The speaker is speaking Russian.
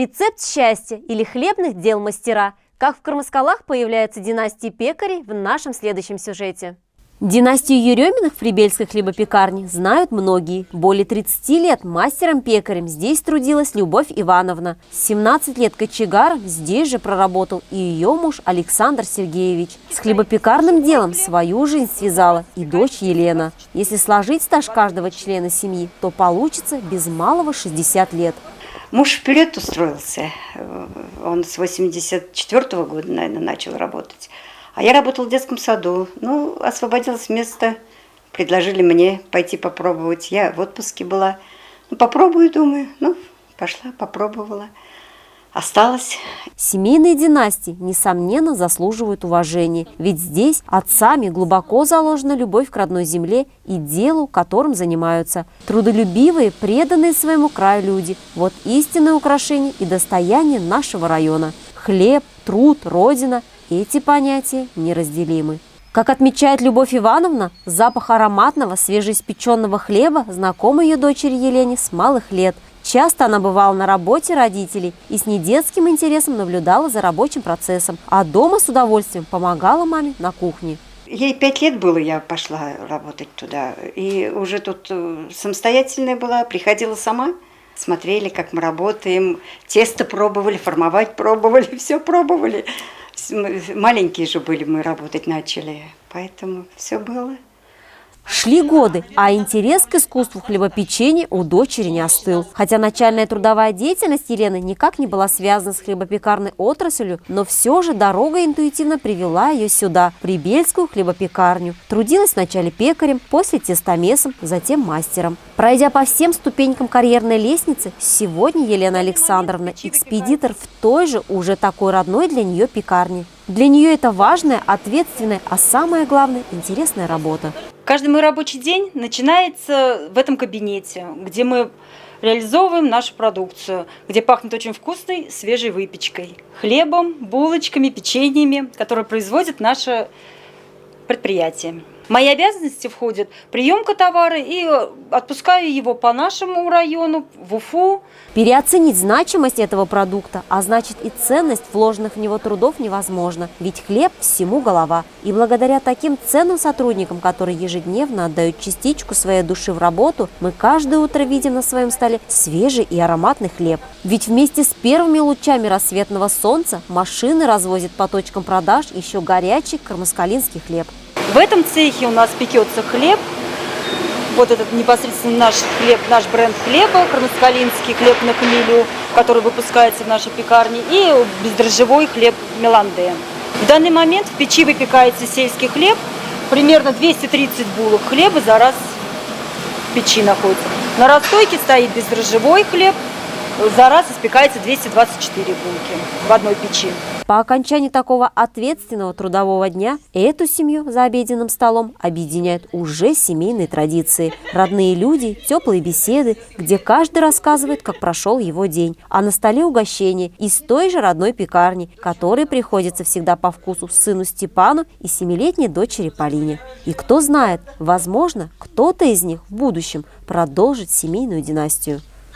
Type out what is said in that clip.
Рецепт счастья или хлебных дел мастера. Как в Кармаскалах появляются династии пекарей в нашем следующем сюжете. Династию Ереминых в Прибельской хлебопекарне знают многие. Более 30 лет мастером-пекарем здесь трудилась Любовь Ивановна. 17 лет кочегаром здесь же проработал и ее муж Александр Сергеевич. С хлебопекарным делом свою жизнь связала и дочь Елена. Если сложить стаж каждого члена семьи, то получится без малого 60 лет. Муж вперед устроился. Он с 84-го года, наверное, начал работать. А я работала в детском саду. Ну, освободилось место. Предложили мне пойти попробовать. Я в отпуске была. Ну, попробую, думаю. Ну, пошла, попробовала. Осталось. Семейные династии, несомненно, заслуживают уважения. Ведь здесь отцами глубоко заложена любовь к родной земле и делу, которым занимаются. Трудолюбивые, преданные своему краю люди. Вот истинное украшение и достояние нашего района. Хлеб, труд, родина – эти понятия неразделимы. Как отмечает Любовь Ивановна, запах ароматного, свежеиспеченного хлеба знаком ее дочери Елене с малых лет. Часто она бывала на работе родителей и с недетским интересом наблюдала за рабочим процессом, а дома с удовольствием помогала маме на кухне. Ей 5 лет было, я пошла работать туда. И уже тут самостоятельная была, приходила сама. Смотрели, как мы работаем, тесто пробовали, формовать пробовали, все пробовали. Маленькие же были, мы работать начали, поэтому все было. Шли годы, а интерес к искусству хлебопечения у дочери не остыл. Хотя начальная трудовая деятельность Елены никак не была связана с хлебопекарной отраслью, но все же дорога интуитивно привела ее сюда, в Прибельскую хлебопекарню. Трудилась вначале пекарем, после тестомесом, затем мастером. Пройдя по всем ступенькам карьерной лестницы, сегодня Елена Александровна – экспедитор в той же, уже такой родной для нее пекарне. Для нее это важная, ответственная, а самое главное – интересная работа. Каждый мой рабочий день начинается в этом кабинете, где мы реализовываем нашу продукцию, где пахнет очень вкусной, свежей выпечкой, хлебом, булочками, печеньями, которые производит наше предприятие. В мои обязанности входит приемка товара и отпускаю его по нашему району, в Уфу. Переоценить значимость этого продукта, а значит и ценность вложенных в него трудов невозможно. Ведь хлеб всему голова. И благодаря таким ценным сотрудникам, которые ежедневно отдают частичку своей души в работу, мы каждое утро видим на своем столе свежий и ароматный хлеб. Ведь вместе с первыми лучами рассветного солнца машины развозят по точкам продаж еще горячий кармаскалинский хлеб. В этом цехе у нас пекется хлеб. Вот этот непосредственно наш хлеб, наш бренд хлеба, кармаскалинский хлеб на хмелю, который выпускается в нашей пекарне, и бездрожжевой хлеб Меланде. В данный момент в печи выпекается сельский хлеб, примерно 230 булок хлеба за раз в печи находится. На расстойке стоит бездрожжевой хлеб, за раз испекается 224 булки в одной печи. По окончании такого ответственного трудового дня эту семью за обеденным столом объединяют уже семейные традиции. Родные люди, теплые беседы, где каждый рассказывает, как прошел его день. А на столе угощение из той же родной пекарни, которой приходится всегда по вкусу сыну Степану и 7-летней дочери Полине. И кто знает, возможно, кто-то из них в будущем продолжит семейную династию.